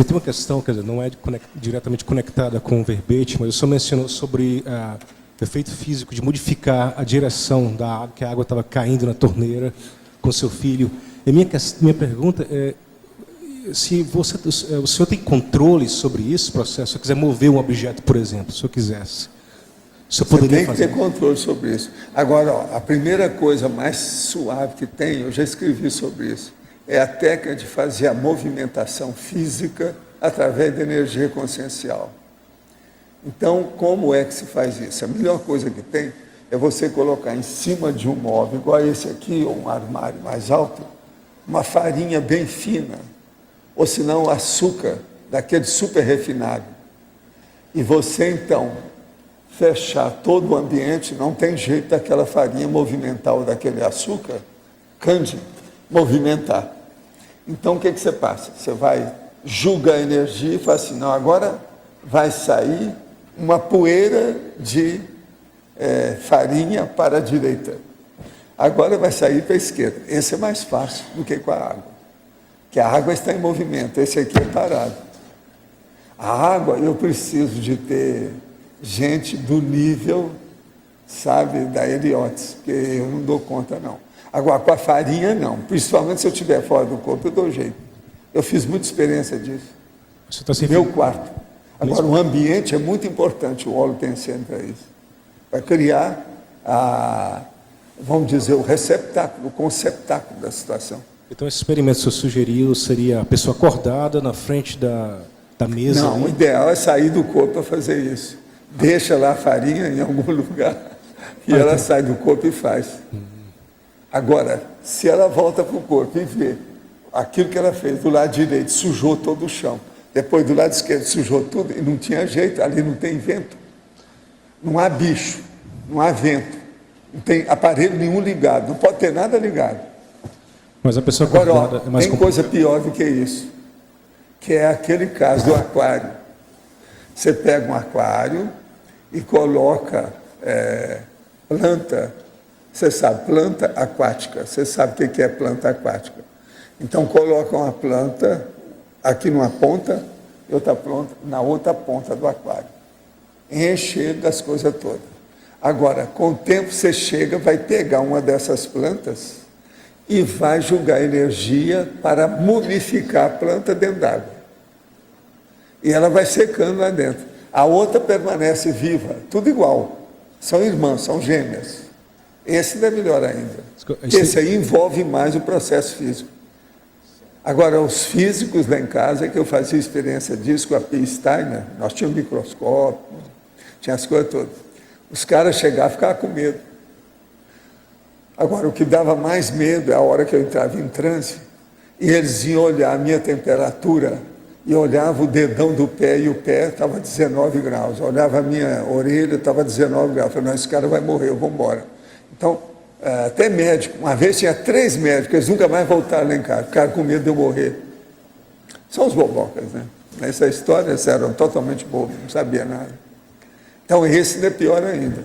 Porque tem uma questão, quer dizer, não é diretamente conectada com o verbete, mas o senhor mencionou sobre o efeito físico de modificar a direção da água, que a água estava caindo na torneira com seu filho. E minha pergunta é se o senhor tem controle sobre esse processo, se eu quiser mover um objeto, por exemplo, se eu quisesse. Você tem que ter controle sobre isso. Agora, ó, a primeira coisa mais suave que tem, eu já escrevi sobre isso, é a técnica de fazer a movimentação física através da energia consciencial. Então, como é que se faz isso? A melhor coisa que tem é você colocar em cima de um móvel, igual esse aqui, ou um armário mais alto, uma farinha bem fina, ou senão açúcar, daquele super refinado. E você, então, fechar todo o ambiente, não tem jeito daquela farinha movimentar ou daquele açúcar, cândido, movimentar. Então, o que você passa? Você vai julgar a energia e fala assim, não, agora vai sair uma poeira de farinha para a direita. Agora vai sair para a esquerda. Esse é mais fácil do que com a água. Que a água está em movimento, esse aqui é parado. A água, eu preciso de ter gente do nível, sabe, da Heliotes, porque eu não dou conta, não. Agora, com a farinha, não. Principalmente se eu estiver fora do corpo, eu dou jeito. Eu fiz muita experiência disso. Você está Meu quarto. Agora, o ambiente é muito importante, o óleo pensando para isso. Para criar, vamos dizer, o receptáculo, o conceptáculo da situação. Então, esse experimento que o senhor sugeriu seria a pessoa acordada na frente da mesa? Não, o ideal é sair do corpo para fazer isso. Deixa lá a farinha em algum lugar e ela sai do corpo e faz. Agora, se ela volta para o corpo e vê aquilo que ela fez do lado direito, sujou todo o chão, depois do lado esquerdo sujou tudo e não tinha jeito, ali não tem vento, não há bicho, não há vento, não tem aparelho nenhum ligado, não pode ter nada ligado. Mas a pessoa agora, acordada é mais tem coisa pior do que isso, que é aquele caso do aquário. Você pega um aquário e coloca planta, você sabe, planta aquática, você sabe o que é planta aquática. Então coloca uma planta aqui numa ponta e outra planta na outra ponta do aquário. Enche das coisas todas. Agora, com o tempo você chega, vai pegar uma dessas plantas e vai jogar energia para mumificar a planta dentro d'água. E ela vai secando lá dentro. A outra permanece viva, tudo igual. São irmãs, são gêmeas. Esse ainda é melhor ainda. Esse aí envolve mais o processo físico. Agora, os físicos lá em casa, que eu fazia experiência disso com a P. Steiner, nós tínhamos microscópio, tinha as coisas todas. Os caras chegavam e ficavam com medo. Agora, o que dava mais medo é a hora que eu entrava em transe, e eles iam olhar a minha temperatura, e olhava o dedão do pé, e o pé estava 19 graus. Eu olhava a minha orelha, estava 19 graus. Eu falei, não, esse cara vai morrer, eu vou embora. Então, até médico, uma vez tinha 3 médicos, eles nunca mais voltaram lá em casa, ficaram com medo de eu morrer. São os bobocas, né? Nessa história, eles eram totalmente bobos, não sabia nada. Então, esse ainda é pior ainda.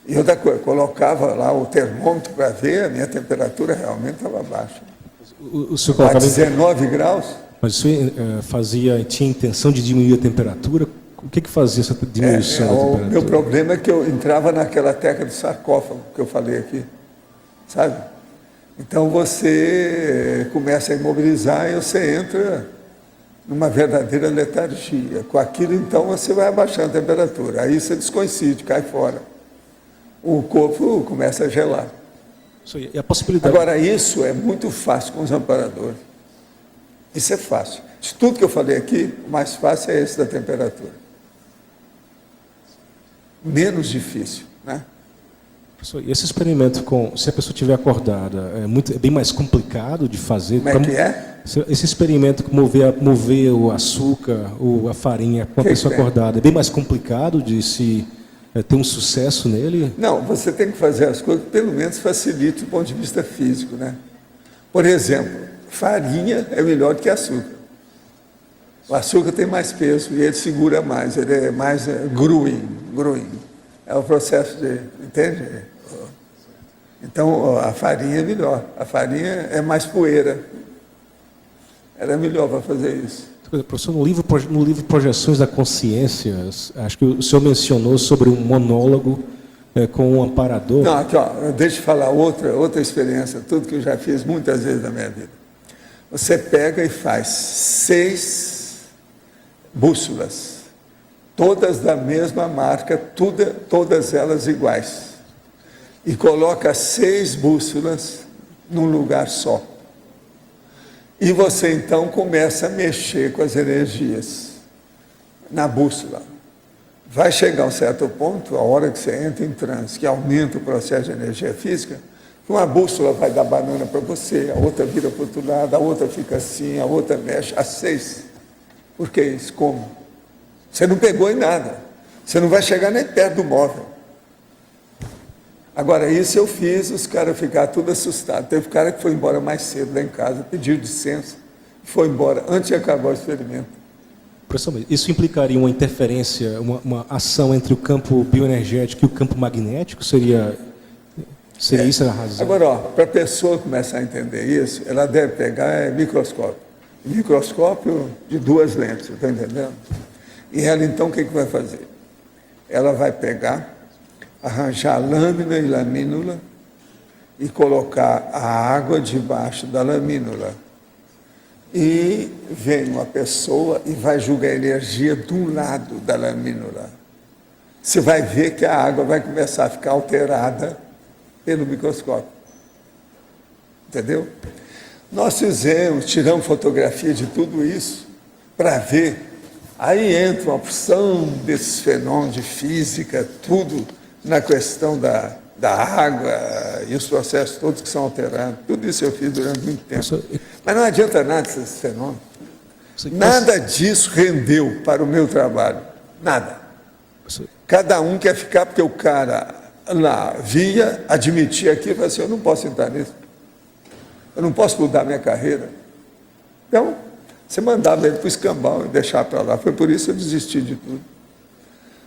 E outra coisa, colocava lá o termômetro para ver, a minha temperatura realmente estava baixa. O senhor colocava 19 graus. Mas o senhor tinha intenção de diminuir a temperatura? O que fazia essa diminuição da temperatura? O meu problema é que eu entrava naquela técnica do sarcófago que eu falei aqui, sabe? Então você começa a imobilizar e você entra numa verdadeira letargia. Com aquilo, então, você vai abaixando a temperatura. Aí você descoincide, cai fora. O corpo começa a gelar. E a possibilidade... Agora, isso é muito fácil com os amparadores. Isso é fácil. De tudo que eu falei aqui, o mais fácil é esse da temperatura. Menos difícil, né? Professor, e esse experimento, se a pessoa estiver acordada, é bem mais complicado de fazer? Como é que é? Esse experimento com mover o açúcar ou a farinha com a pessoa acordada, é bem mais complicado de se ter um sucesso nele? Não, você tem que fazer as coisas que pelo menos facilite do ponto de vista físico, né? Por exemplo, farinha é melhor do que açúcar. O açúcar tem mais peso e ele segura mais, ele é mais gruim. É o processo de... Entende? Então, a farinha é melhor. A farinha é mais poeira. Ela é melhor para fazer isso. Professor, no livro Projeções da Consciência, acho que o senhor mencionou sobre um monólogo com um amparador. Não, aqui, ó, deixa eu falar outra experiência, tudo que eu já fiz muitas vezes na minha vida. Você pega e faz 6 bússolas, todas da mesma marca, todas elas iguais, e coloca 6 bússolas num lugar só. E você então começa a mexer com as energias na bússola. Vai chegar a um certo ponto, a hora que você entra em transe, que aumenta o processo de energia física, uma bússola vai dar banana para você, a outra vira para o outro lado, a outra fica assim, a outra mexe, as 6. Por que isso? Como? Você não pegou em nada. Você não vai chegar nem perto do móvel. Agora, isso eu fiz, os caras ficaram tudo assustados. Teve cara que foi embora mais cedo lá em casa, pediu licença, foi embora antes de acabar o experimento. Professor, isso implicaria uma interferência, uma ação entre o campo bioenergético e o campo magnético? Seria isso a razão? Agora, para a pessoa começar a entender isso, ela deve pegar microscópio. Microscópio de 2 lentes, está entendendo? E ela, então, o que vai fazer? Ela vai pegar, arranjar lâmina e lamínula e colocar a água debaixo da lamínula. E vem uma pessoa e vai jogar energia de um lado da lamínula. Você vai ver que a água vai começar a ficar alterada pelo microscópio. Entendeu? Nós tiramos fotografia de tudo isso para ver. Aí entra uma opção desses fenômenos de física, tudo na questão da água e os processos todos que são alterados. Tudo isso eu fiz durante muito tempo. Mas não adianta nada esses fenômenos. Nada disso rendeu para o meu trabalho. Nada. Cada um quer ficar, porque o cara lá via, admitia aquilo e falou assim, eu não posso entrar nisso. Eu não posso mudar minha carreira. Então, você mandava ele para o escambau e deixar para lá. Foi por isso que eu desisti de tudo.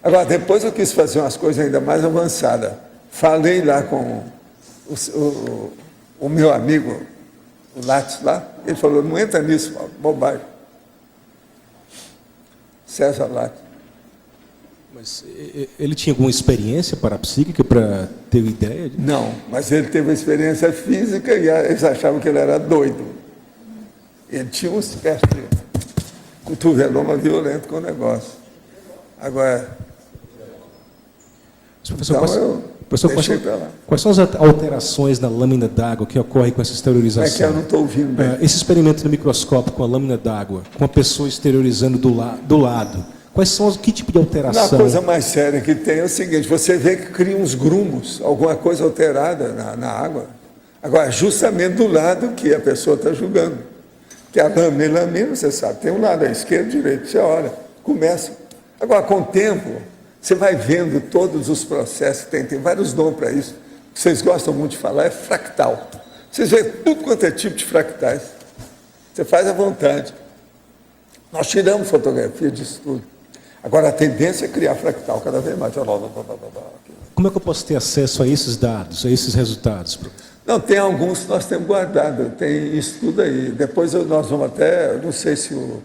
Agora, depois eu quis fazer umas coisas ainda mais avançadas. Falei lá com o meu amigo, o Lattes lá, ele falou, não entra nisso, bobagem. César Lattes. Mas ele tinha alguma experiência parapsíquica para ter ideia? Não, mas ele teve uma experiência física e eles achavam que ele era doido. Ele tinha uma espécie de cotoveloma violento com o negócio. Agora, professor, quais são as alterações na lâmina d'água que ocorrem com essa exteriorização? É que eu não estou ouvindo bem. Esse experimento no microscópio com a lâmina d'água, com a pessoa exteriorizando do lado, que tipo de alteração? A coisa mais séria que tem é o seguinte, você vê que cria uns grumos, alguma coisa alterada na água. Agora, justamente do lado que a pessoa está julgando. Que a lamina, você sabe, tem um lado, a esquerda, direito, você olha, começa. Agora, com o tempo, você vai vendo todos os processos que tem vários nomes para isso. O que vocês gostam muito de falar é fractal. Vocês veem tudo quanto é tipo de fractais. Você faz à vontade. Nós tiramos fotografia disso tudo. Agora, a tendência é criar fractal cada vez mais. Como é que eu posso ter acesso a esses dados, a esses resultados? Não, tem alguns que nós temos guardado, tem isso tudo aí. Depois nós vamos até, não sei se o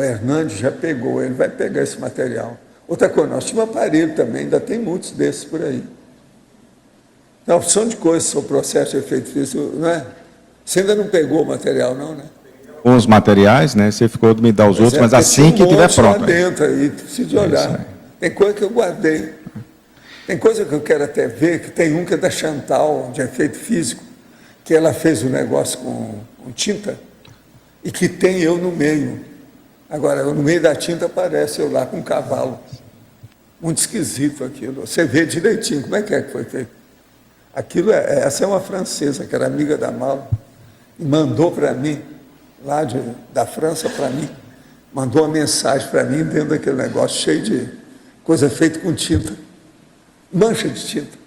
Hernandes já pegou, ele vai pegar esse material. Outra coisa, nós tínhamos um aparelho também, ainda tem muitos desses por aí. Tem uma opção de coisas sobre o processo de efeito físico, não é? Você ainda não pegou o material, não, né? Os materiais, né? Você ficou de me dar os outros, mas assim que estiver pronto. Lá dentro aí, precisa de olhar. Tem coisa que eu guardei. Tem coisa que eu quero até ver, que tem um que é da Chantal, de efeito físico, que ela fez um negócio com tinta, e que tem eu no meio. Agora, no meio da tinta aparece eu lá com um cavalo. Muito esquisito aquilo. Você vê direitinho como é que foi feito. Aquilo essa é uma francesa, que era amiga da Mala, e mandou para mim, lá da França para mim, mandou uma mensagem para mim dentro daquele negócio cheio de coisa feita com tinta. Mancha de tinta.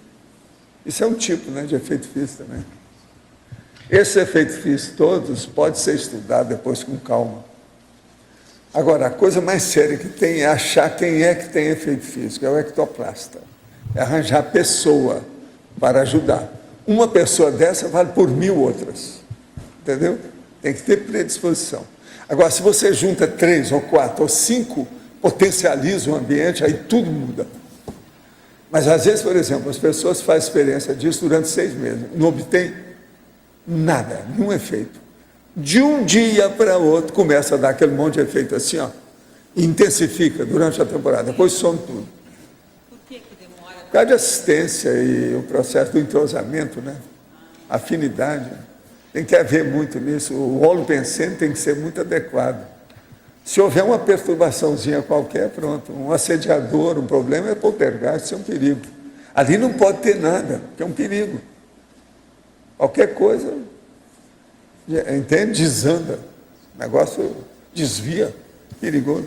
Isso é um tipo, né, de efeito físico também. Esses efeitos físicos todos podem ser estudados depois com calma. Agora, a coisa mais séria que tem é achar quem é que tem efeito físico, é o ectoplasta. É arranjar pessoa para ajudar. Uma pessoa dessa vale por 1000 outras. Entendeu? Tem que ter predisposição. Agora, se você junta 3 ou 4 ou 5, potencializa o ambiente, aí tudo muda. Mas às vezes, por exemplo, as pessoas fazem experiência disso durante 6 meses, não obtém nada, nenhum efeito. De um dia para outro começa a dar aquele monte de efeito assim, ó, e intensifica durante a temporada, depois some tudo. Por que demora? Por causa de assistência e o processo do entrosamento, né? Afinidade. Tem que haver muito nisso. O óleo pensante tem que ser muito adequado. Se houver uma perturbaçãozinha qualquer, pronto. Um assediador, um problema é poltergeist, isso é um perigo. Ali não pode ter nada, que é um perigo. Qualquer coisa, entende? Desanda. O negócio desvia, perigoso.